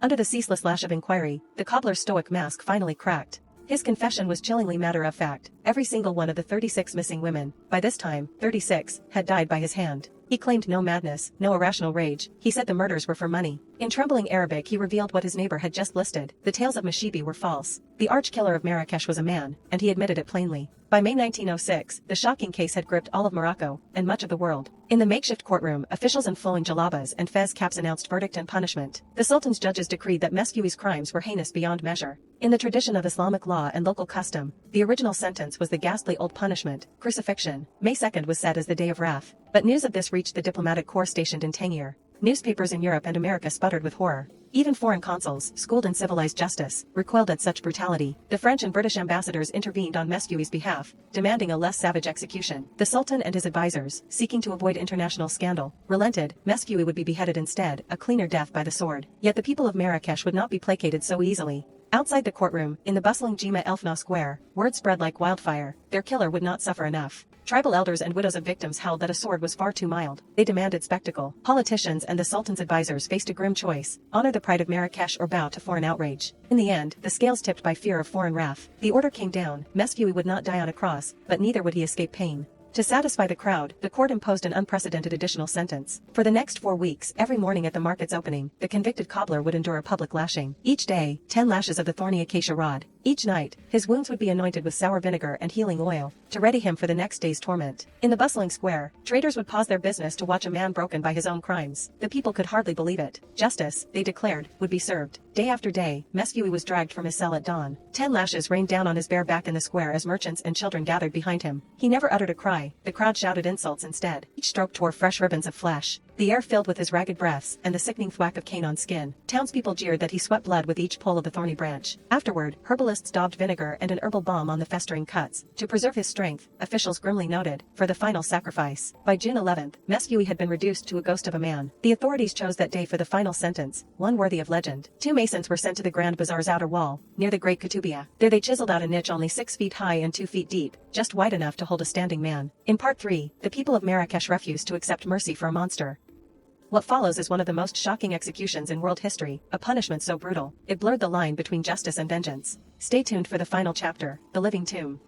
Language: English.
Under the ceaseless lash of inquiry, the cobbler's stoic mask finally cracked. His confession was chillingly matter-of-fact. Every single one of the 36 missing women, by this time, 36, had died by his hand. He claimed no madness, no irrational rage. He said the murders were for money. In trembling Arabic he revealed what his neighbor had just listed. The tales of Mesfewi were false. The arch-killer of Marrakesh was a man, and he admitted it plainly. By May 1906, the shocking case had gripped all of Morocco, and much of the world. In the makeshift courtroom, officials in flowing jalabas and fez caps announced verdict and punishment. The Sultan's judges decreed that Mesfewi's crimes were heinous beyond measure. In the tradition of Islamic law and local custom, the original sentence was the ghastly old punishment, crucifixion. May 2nd was set as the day of wrath. But news of this reached the diplomatic corps stationed in Tangier. Newspapers in Europe and America sputtered with horror. Even foreign consuls, schooled in civilized justice, recoiled at such brutality. The French and British ambassadors intervened on Mesfewi's behalf, demanding a less savage execution. The Sultan and his advisors, seeking to avoid international scandal, relented. Mesfewi would be beheaded instead, a cleaner death by the sword. Yet the people of Marrakesh would not be placated so easily. Outside the courtroom, in the bustling Jima Elfna square, word spread like wildfire. Their killer would not suffer enough. Tribal elders and widows of victims held that a sword was far too mild. They demanded spectacle. Politicians and the Sultan's advisors faced a grim choice: honor the pride of Marrakesh or bow to foreign outrage. In the end, the scales tipped by fear of foreign wrath. The order came down: Mesfewi would not die on a cross, but neither would he escape pain. To satisfy the crowd, the court imposed an unprecedented additional sentence. For the next 4 weeks, every morning at the market's opening, the convicted cobbler would endure a public lashing. Each day, 10 lashes of the thorny acacia rod. Each night, his wounds would be anointed with sour vinegar and healing oil, to ready him for the next day's torment. In the bustling square, traders would pause their business to watch a man broken by his own crimes. The people could hardly believe it. Justice, they declared, would be served. Day after day, Mesfewi was dragged from his cell at dawn. 10 lashes rained down on his bare back in the square as merchants and children gathered behind him. He never uttered a cry. The crowd shouted insults instead. Each stroke tore fresh ribbons of flesh. The air filled with his ragged breaths and the sickening thwack of cane on skin. Townspeople jeered that he sweat blood with each pull of the thorny branch. Afterward, herbalists daubed vinegar and an herbal balm on the festering cuts. To preserve his strength, officials grimly noted, for the final sacrifice. By June 11th, Mesfewi had been reduced to a ghost of a man. The authorities chose that day for the final sentence, one worthy of legend. 2 masons were sent to the Grand Bazaar's outer wall, near the Great Kutubia. There they chiseled out a niche only 6 feet high and 2 feet deep, just wide enough to hold a standing man. In Part 3, the people of Marrakesh refused to accept mercy for a monster. What follows is one of the most shocking executions in world history, a punishment so brutal, it blurred the line between justice and vengeance. Stay tuned for the final chapter, The Living Tomb.